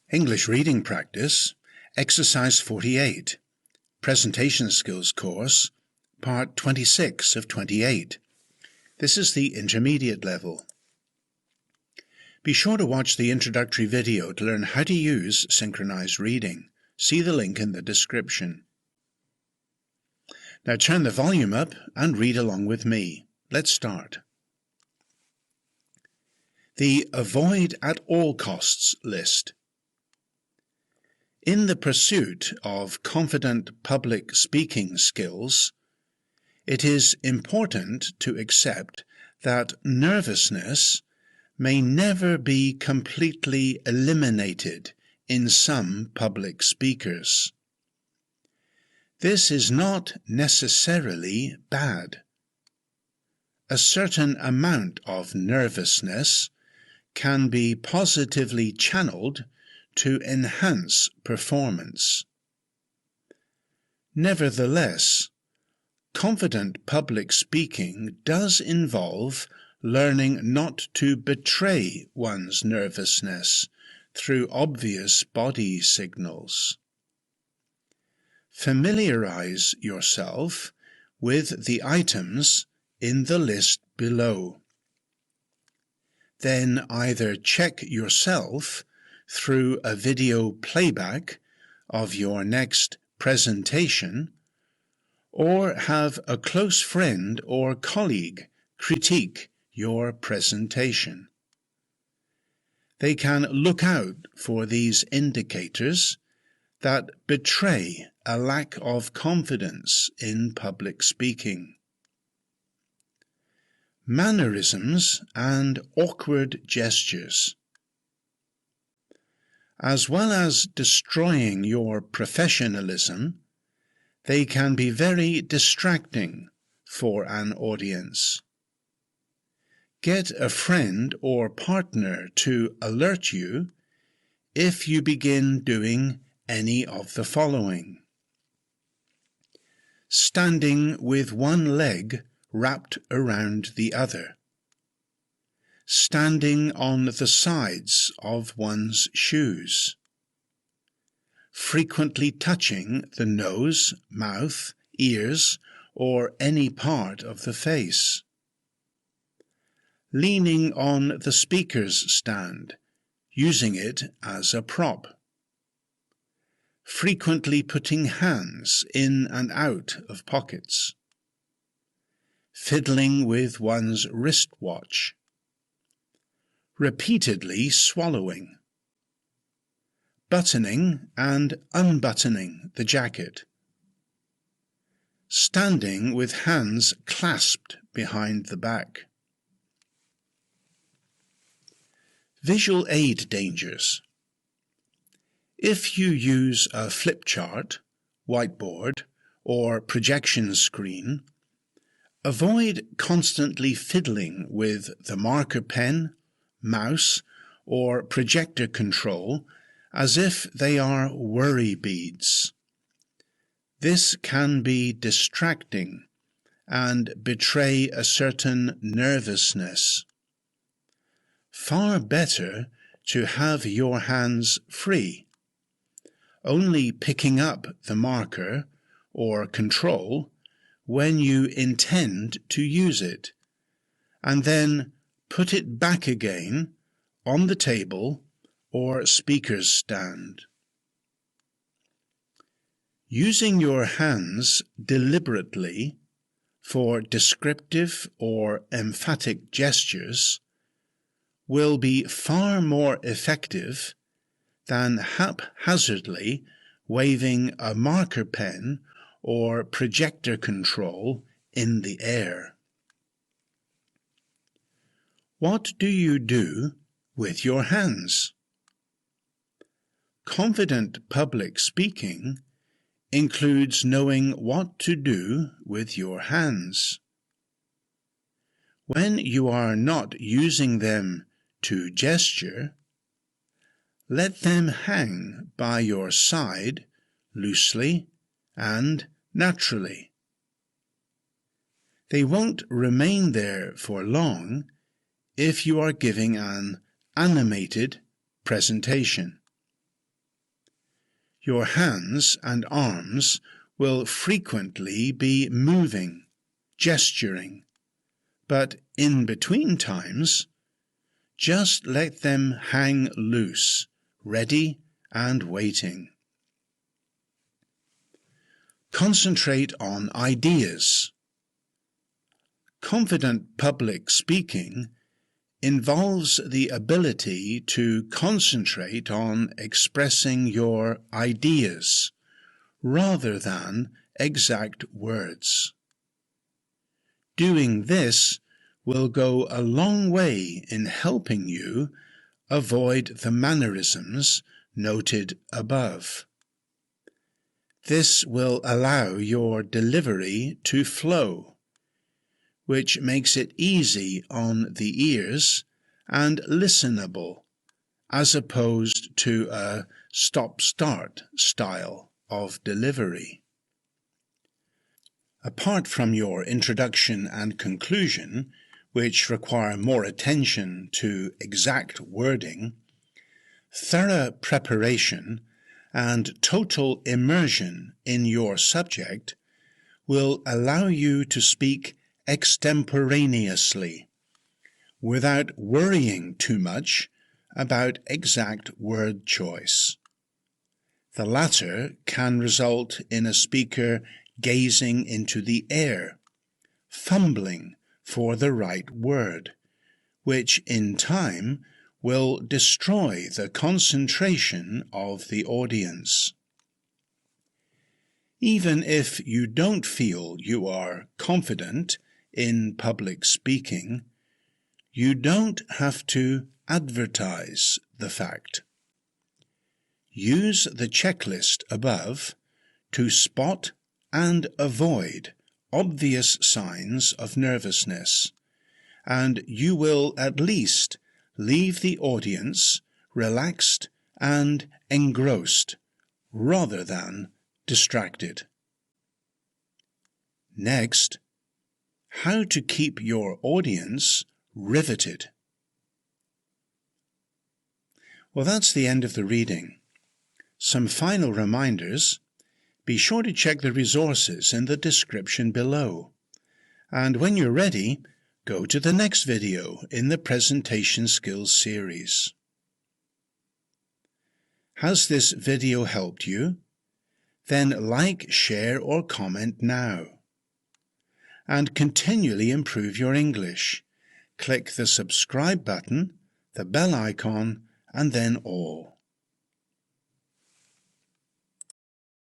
English Reading Practice, Exercise 48, Presentation Skills Course, Part 26 of 28. This is the intermediate level. Be sure to watch the introductory video to learn how to use synchronized reading. See the link in the description. Now turn the volume up and read along with me. Let's start. The Avoid at all costs list. In the pursuit of confident public speaking skills, it is important to accept that nervousness may never be completely eliminated in some public speakers. This is not necessarily bad. A certain amount of nervousness can be positively channeled to enhance performance. Nevertheless, confident public speaking does involve learning not to betray one's nervousness through obvious body signals. Familiarize yourself with the items in the list below. Then either check yourself through a video playback of your next presentation, or have a close friend or colleague critique your presentation. They can look out for these indicators that betray a lack of confidence in public speaking. Mannerisms and awkward gestures. As well as destroying your professionalism, they can be very distracting for an audience. Get a friend or partner to alert you if you begin doing any of the following: standing with one leg wrapped around the other, standing on the sides of one's shoes, frequently touching the nose, mouth, ears, or any part of the face, leaning on the speaker's stand, using it as a prop, frequently putting hands in and out of pockets, fiddling with one's wristwatch, repeatedly swallowing, buttoning and unbuttoning the jacket, standing with hands clasped behind the back. Visual aid dangers. If you use a flip chart, whiteboard, or projection screen, avoid constantly fiddling with the marker pen, mouse, or projector control as if they are worry beads. This can be distracting and betray a certain nervousness. Far better to have your hands free, only picking up the marker or control when you intend to use it, and then put it back again on the table or speaker's stand. Using your hands deliberately for descriptive or emphatic gestures will be far more effective than haphazardly waving a marker pen or projector control in the air. What do you do with your hands? Confident public speaking includes knowing what to do with your hands. When you are not using them to gesture, let them hang by your side loosely and naturally. They won't remain there for long if you are giving an animated presentation. your hands and arms will frequently be moving, gesturing, but in between times, just let them hang loose, ready and waiting. Concentrate on ideas. Confident public speaking involves the ability to concentrate on expressing your ideas rather than exact words. Doing this will go a long way in helping you avoid the mannerisms noted above. This will allow your delivery to flow, which makes it easy on the ears and listenable, as opposed to a stop-start style of delivery. Apart from your introduction and conclusion, which require more attention to exact wording, thorough preparation and total immersion in your subject will allow you to speak extemporaneously, without worrying too much about exact word choice. The latter can result in a speaker gazing into the air, fumbling for the right word, which in time will destroy the concentration of the audience. Even if you don't feel you are confident in public speaking, you don't have to advertise the fact. Use the checklist above to spot and avoid obvious signs of nervousness, and you will at least leave the audience relaxed and engrossed rather than distracted. Next, how to keep your audience riveted. Well, that's the end of the reading. Some final reminders. Be sure to check the resources in the description below. And when you're ready, go to the next video in the Presentation Skills series. Has this video helped you? Then like, share or comment now. And continually improve your English. Click the subscribe button, the bell icon, and then all.